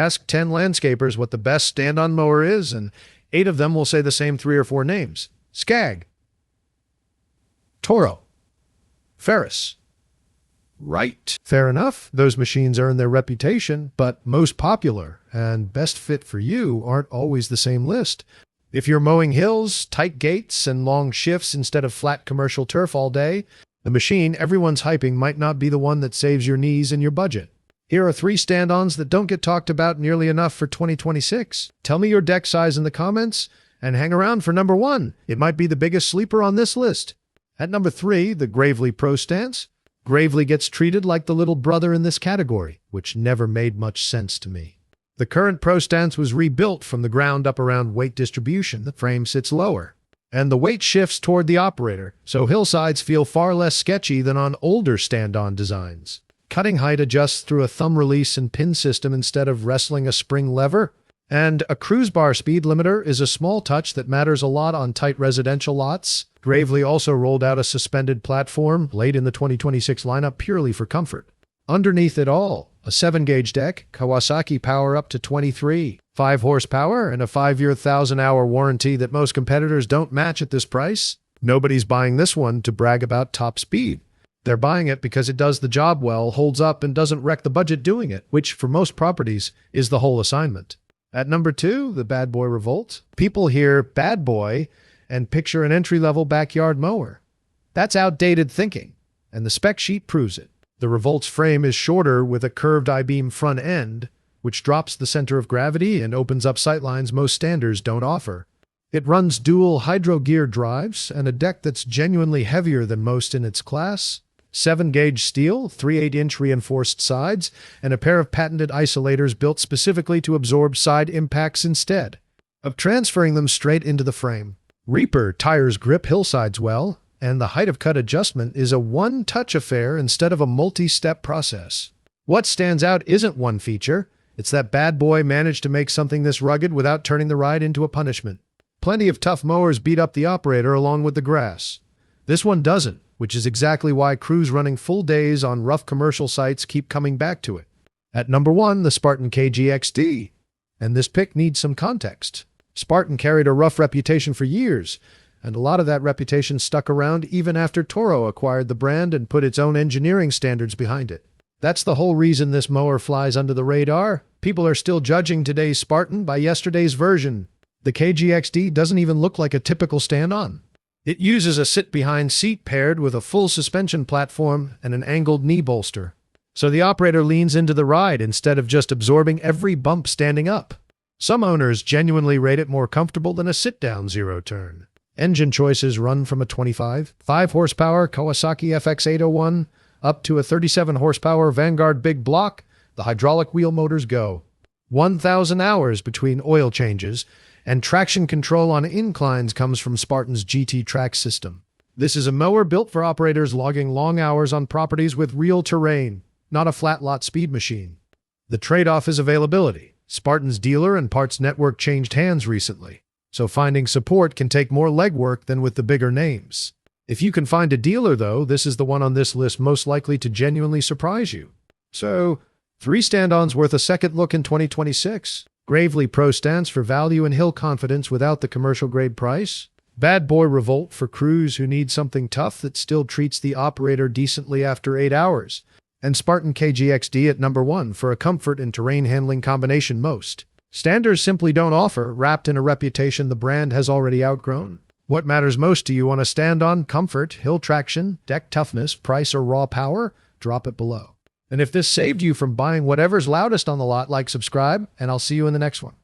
Ask 10 landscapers what the best stand-on mower is, and 8 of them will say the same 3 or 4 names. Skag, Toro, Ferris. Right. Fair enough. Those machines earn their reputation, but most popular and best fit for you aren't always the same list. If you're mowing hills, tight gates, and long shifts instead of flat commercial turf all day, the machine everyone's hyping might not be the one that saves your knees and your budget. Here are 3 stand-ons that don't get talked about nearly enough for 2026. Tell me your deck size in the comments, and hang around for number 1. It might be the biggest sleeper on this list. At number 3, the Gravely Pro Stance. Gravely gets treated like the little brother in this category, which never made much sense to me. The current Pro Stance was rebuilt from the ground up around weight distribution. The frame sits lower, and the weight shifts toward the operator, so hillsides feel far less sketchy than on older stand-on designs. Cutting height adjusts through a thumb release and pin system instead of wrestling a spring lever, and a cruise bar speed limiter is a small touch that matters a lot on tight residential lots. Gravely also rolled out a suspended platform late in the 2026 lineup purely for comfort. Underneath it all, a 7-gauge deck, Kawasaki power up to 23, 5 horsepower, and a 5-year 1,000-hour warranty that most competitors don't match at this price. Nobody's buying this one to brag about top speed. They're buying it because it does the job well, holds up, and doesn't wreck the budget doing it, which, for most properties, is the whole assignment. At number 2, the Bad Boy Revolt. People hear Bad Boy and picture an entry-level backyard mower. That's outdated thinking, and the spec sheet proves it. The Revolt's frame is shorter with a curved I-beam front end, which drops the center of gravity and opens up sightlines most standards don't offer. It runs dual hydro-gear drives and a deck that's genuinely heavier than most in its class. 7-gauge steel, 3/8-inch reinforced sides, and a pair of patented isolators built specifically to absorb side impacts instead of transferring them straight into the frame. Reaper tires grip hillsides well, and the height of cut adjustment is a one-touch affair instead of a multi-step process. What stands out isn't one feature, it's that Bad Boy managed to make something this rugged without turning the ride into a punishment. Plenty of tough mowers beat up the operator along with the grass. This one doesn't, which is exactly why crews running full days on rough commercial sites keep coming back to it. At number 1, the Spartan KGXD. And this pick needs some context. Spartan carried a rough reputation for years, and a lot of that reputation stuck around even after Toro acquired the brand and put its own engineering standards behind it. That's the whole reason this mower flies under the radar. People are still judging today's Spartan by yesterday's version. The KGXD doesn't even look like a typical stand-on. It uses a sit-behind seat paired with a full suspension platform and an angled knee bolster, so the operator leans into the ride instead of just absorbing every bump standing up. Some owners genuinely rate it more comfortable than a sit-down zero-turn. Engine choices run from a 25, 5-horsepower Kawasaki FX801 up to a 37-horsepower Vanguard Big Block. The hydraulic wheel motors go 1,000 hours between oil changes, and traction control on inclines comes from Spartan's GT Track system. This is a mower built for operators logging long hours on properties with real terrain, not a flat-lot speed machine. The trade-off is availability. Spartan's dealer and parts network changed hands recently, so finding support can take more legwork than with the bigger names. If you can find a dealer, though, this is the one on this list most likely to genuinely surprise you. So, 3 stand-ons worth a second look in 2026. Gravely Pro Stance for value and hill confidence without the commercial-grade price. Bad Boy Revolt for crews who need something tough that still treats the operator decently after 8 hours. And Spartan KGXD at number 1 for a comfort and terrain handling combination most standards simply don't offer, wrapped in a reputation the brand has already outgrown. What matters most to you on a stand-on? Comfort, hill traction, deck toughness, price, or raw power? Drop it below. And if this saved you from buying whatever's loudest on the lot, like, subscribe, and I'll see you in the next one.